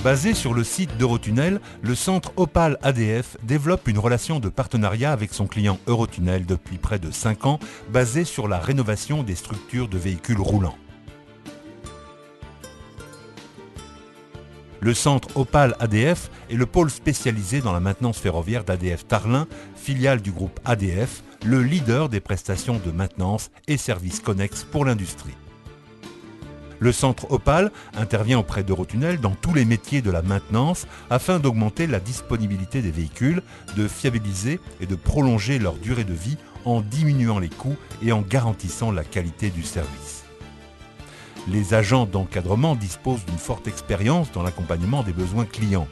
Basé sur le site d'Eurotunnel, le centre Opale ADF développe une relation de partenariat avec son client Eurotunnel depuis près de 5 ans, basée sur la rénovation des structures de véhicules roulants. Le centre Opale ADF est le pôle spécialisé dans la maintenance ferroviaire d'ADF Tarlin, filiale du groupe ADF, le leader des prestations de maintenance et services connexes pour l'industrie. Le centre Opale intervient auprès d'Eurotunnel dans tous les métiers de la maintenance afin d'augmenter la disponibilité des véhicules, de fiabiliser et de prolonger leur durée de vie en diminuant les coûts et en garantissant la qualité du service. Les agents d'encadrement disposent d'une forte expérience dans l'accompagnement des besoins clients.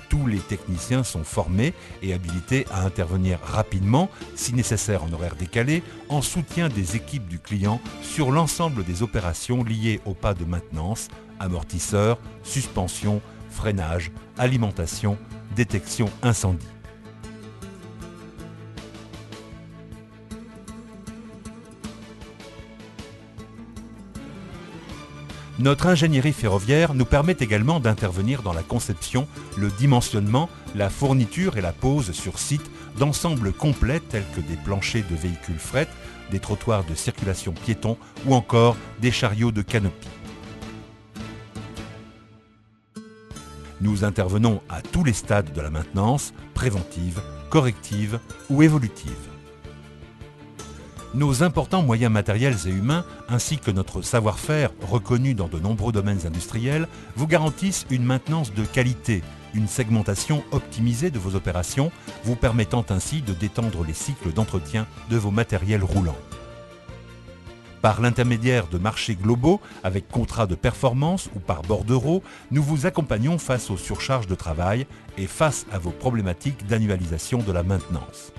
Tous les techniciens sont formés et habilités à intervenir rapidement, si nécessaire en horaire décalé, en soutien des équipes du client sur l'ensemble des opérations liées aux pas de maintenance, amortisseurs, suspension, freinage, alimentation, détection incendie. Notre ingénierie ferroviaire nous permet également d'intervenir dans la conception, le dimensionnement, la fourniture et la pose sur site d'ensembles complets tels que des planchers de véhicules fret, des trottoirs de circulation piétons ou encore des chariots de canopie. Nous intervenons à tous les stades de la maintenance, préventive, corrective ou évolutive. Nos importants moyens matériels et humains, ainsi que notre savoir-faire reconnu dans de nombreux domaines industriels, vous garantissent une maintenance de qualité, une segmentation optimisée de vos opérations, vous permettant ainsi de détendre les cycles d'entretien de vos matériels roulants. Par l'intermédiaire de marchés globaux, avec contrats de performance ou par bordereau, nous vous accompagnons face aux surcharges de travail et face à vos problématiques d'annualisation de la maintenance.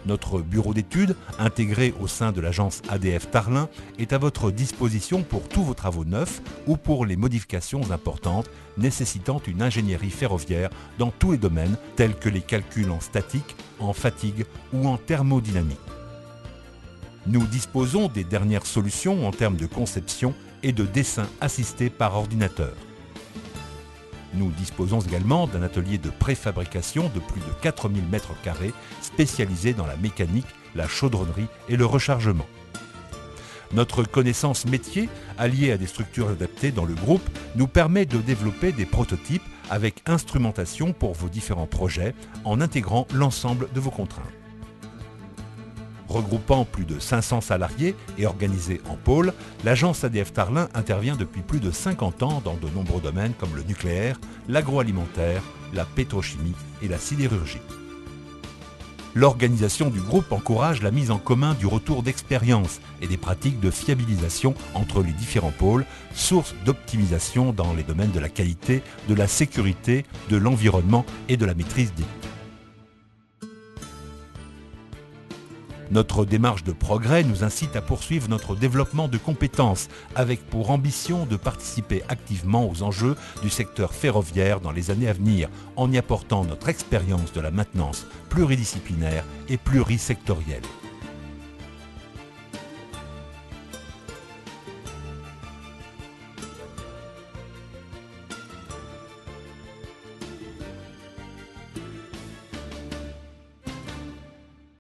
Notre bureau d'études, intégré au sein de l'agence ADF Tarlin, est à votre disposition pour tous vos travaux neufs ou pour les modifications importantes nécessitant une ingénierie ferroviaire dans tous les domaines tels que les calculs en statique, en fatigue ou en thermodynamique. Nous disposons des dernières solutions en termes de conception et de dessin assisté par ordinateur. Nous disposons également d'un atelier de préfabrication de plus de 4000 m² spécialisé dans la mécanique, la chaudronnerie et le rechargement. Notre connaissance métier, alliée à des structures adaptées dans le groupe, nous permet de développer des prototypes avec instrumentation pour vos différents projets en intégrant l'ensemble de vos contraintes. Regroupant plus de 500 salariés et organisée en pôles, l'agence ADF Tarlin intervient depuis plus de 50 ans dans de nombreux domaines comme le nucléaire, l'agroalimentaire, la pétrochimie et la sidérurgie. L'organisation du groupe encourage la mise en commun du retour d'expérience et des pratiques de fiabilisation entre les différents pôles, source d'optimisation dans les domaines de la qualité, de la sécurité, de l'environnement et de la maîtrise des coûts. Notre démarche de progrès nous incite à poursuivre notre développement de compétences avec pour ambition de participer activement aux enjeux du secteur ferroviaire dans les années à venir en y apportant notre expérience de la maintenance pluridisciplinaire et plurisectorielle.